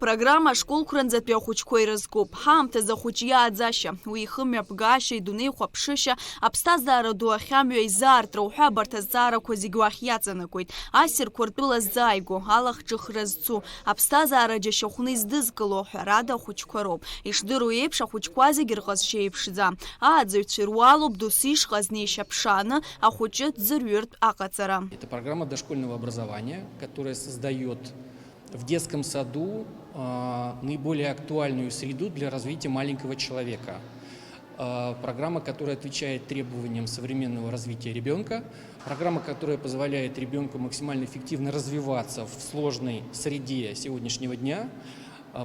Программа школ кранзатпи ахучква ирызкуп. Ҳамҭазы ахәыҷ иааӡашьа, уи ихымҩаԥгашьа, идунеихәаԥшышьа, аԥсҭазаара ду ахьамҩа изаартра уҳәа абарҭ азҵаарақәа зегьы уахь иаҵанакуеит. Ассирқәа ртәыла ззааигәо, алахҿыхра зцу, аԥсҭазаара џьашьахәны издызкыло ҳәарада ахәыҷқәа роуп. Ишдыру еиԥш ахәыҷқәа зегьы рҟазшьа еиԥшӡам. Ааӡаҩцәа ируалуп дус ишҟаз неишьаԥшааны ахәыҷы дӡырҩыртә аҟаҵара. Это программа дошкольного образования, которая создает в детском саду наиболее актуальную среду для развития маленького человека. Программа, которая отвечает требованиям современного развития ребенка. Программа, которая позволяет ребенку максимально эффективно развиваться в сложной среде сегодняшнего дня.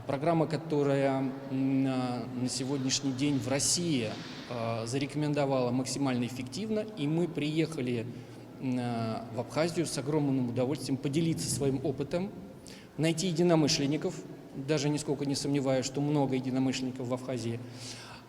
Программа, которая на сегодняшний день в России зарекомендовала максимально эффективно. И мы приехали в Абхазию с огромным удовольствием поделиться своим опытом, найти единомышленников, даже нисколько не сомневаюсь, что много единомышленников в Абхазии,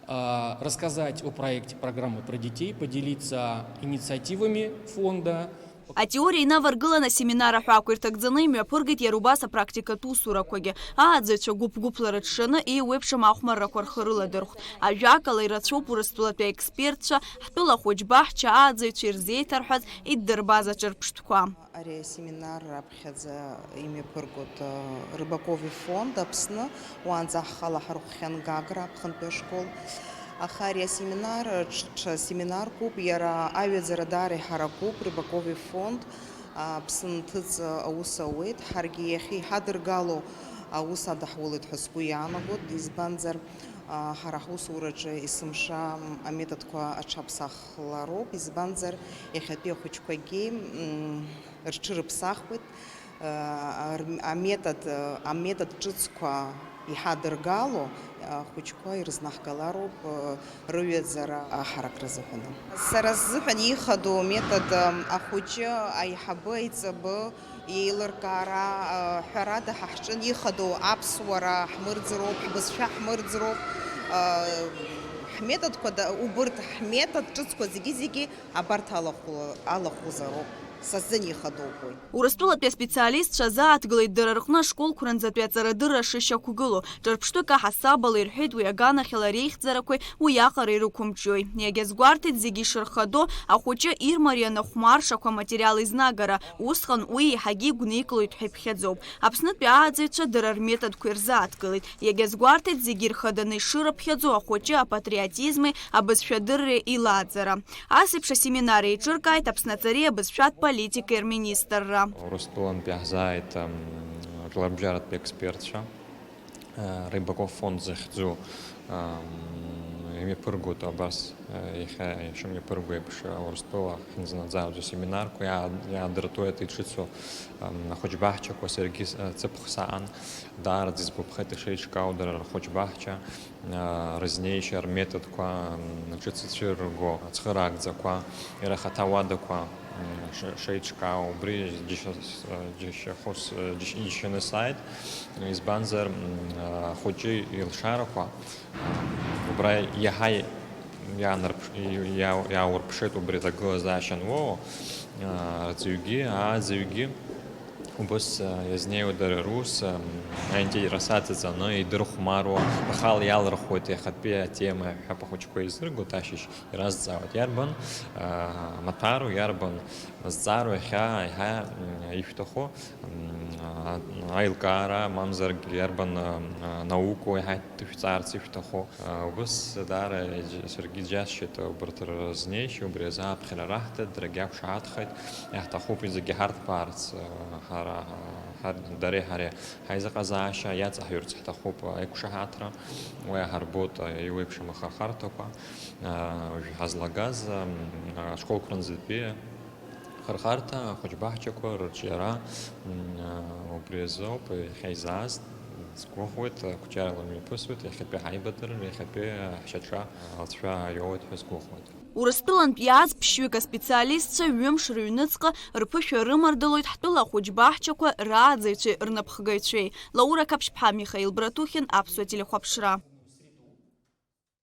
рассказать о проекте программы про детей, поделиться инициативами фонда. Атеория инаваргылана семинара ҳәақәа ирҭагӡаны имҩаԥыргеит иара убас апрактикатә усурақәагьы. Ааӡаҩцәа гәыԥ-гәыԥла рыҽшаны еиуеиԥшым ахәмаррақәа рхы рыладырхәт. Ажәакала ирацәоуп Урыстәылатәи аекспертцәа, ҳтәыла хәыҷ-баҳча ааӡаҩцәа ирзеиҭарҳәаз иддырбаз аҿырԥштәқәа. Ари семинар раԥхьаӡа имҩаԥыргоит Рыбакови фонд Аԥсны, уаанӡа ҳхала ҳарӷәӷәахьан Гагра аԥхынтәи ашкол. Аха ари асеминар ҽа семинаркуп, иара аҩаӡара даара иҳаракуп. Рыбакови фонд Аԥсны нҭыҵ аус ауеит. Ҳаргьы иахьа иҳадыргало аус адаҳулеит ҳәа сгәы иаанагоит. Избанзар ҳара ҳусураҿы есымша аметодқәа аҽаԥсахлароуп. Избанзар иахьатәи ахәыҷқәагьы рҽырыԥсахуеит. Аметод ҿыцқәа иҳадыргало ахәыҷқәа ирызнаҳгалароуп рыҩаӡара аҳаракра азыҳәаны. Сара сзыҳәан ихадоу аметод ахәыҷы аиҳабы аиҵбы еилыркаара ҳәарада ҳахҿын ихадоу аԥсуара ҳмырӡроуп, ҳбызшәа ҳмырӡроуп. Ҳметодқәа убырҭ ҳметод ҿыцқәа зегьы абарҭ алахәызароуп. Урыстәылатәи аспециалистцәа зааҭгылеит дара рҟны ашколқәа рынӡатәи аҵарадырра шышьақәгылоу. Ҿырԥштәык аҳасабала ирҳәеит уи аганахьала реихьӡарақәеи уиаҟара ирықәымҿиои. Иагьазгәарҭеит зегьы ишырхадоу ахәыҷы ирмарианы хәмаршақәа аматериал изнагара. Усҟан уи еиҳагьы игәникылоит ҳәа иԥхьаӡоуп. Аԥснытәи ааӡаҩцәа дара рметодқәа ирзааҭгылеит. Иагьазгәарҭеит зегьы ирхаданы ишырыԥхьаӡоу ахәыҷы апатриотизми, абызшәадырреи илааӡара. Ас еиԥш асеминар еиҿыркааит Аԥсны аҵари абызшәатә политикер министрра. Урыстәылантәи иаҳзааит жәларбжьаратәи експертцәа. Рыбаков фонд захьӡу имҩаԥыргоит абас иахьа ишымҩаԥырго еиԥш Урыстәыла ҳназнаӡааӡо асеминарқәа иаадыртуеит иҽыцу ахәыҷбаҳчақәа саргьы ҵыԥх саан даараӡа избыԥхеит ишеиҿкаау дара рхәыҷбаҳча рызнеишьа рметодқәа ҿыц ицәырырго ацхыраагӡақәа ирахаҭа ауадақәа шеиҿкаау убри џьашьахәыс сааит. Избанзар ахәыҷы илшарақәа убра иаҳа иааурԥшит убри аҭагылазаашьа ануоу арҵаҩгьы ааӡаҩгьы убас иазнеиуа дара рус аинтересациа ҵаны идырхәмаруа ахала иалырхуеит иахатәи атема ҳәа ахәыҷқәа изыргоит ашьыжь иразҵаауеит. Иарбан маҭәару, иарбан зҵаару иахьа иаҳа ишәҭаху аилкаара мамзаргьы иарбан науку иаҳа дышәҵаарц ишәҭаху. Убас даара саргьы џьасшьеит убарҭ рызнеишьа, убри азы аԥхьара раҳҭеит, дарагьы ақәшаҳаҭхеит. Иаҳҭахуп зегьы ҳарҭбаарц дареи ҳареи ҳаизыҟазаашьа иаҵаҳҩырц ҳҭахуп аиқәшаҳаҭра. Уи аҳарбоит еиуеиԥшым ахырхарҭақәа ҳазлагаз ашколқәа рынӡатәи ахырхарҭа ахәыҷбаҳчақәа рырҿиара убри азоуп иахьа изааз. Сгәыӷуеит ақәҷарала мҩаԥысуеит иахьатәи ҳаибадырра, иахьатәи ҳшьаҿа алҵшәа иоуеит ҳәа сгәыӷуеит. Урыстәылантә иааз ԥшьҩык аспециалистцәа ҩымш рыҩныҵҟа рԥышәа рымардылоит ҳтәыла ахәыҷбаҳчақәа рааӡаҩцәеи рнапхгаҩцәеи. Лаура Каԥшьԥҳа, Михаил Братухин, Аԥсуа телехәаԥшра.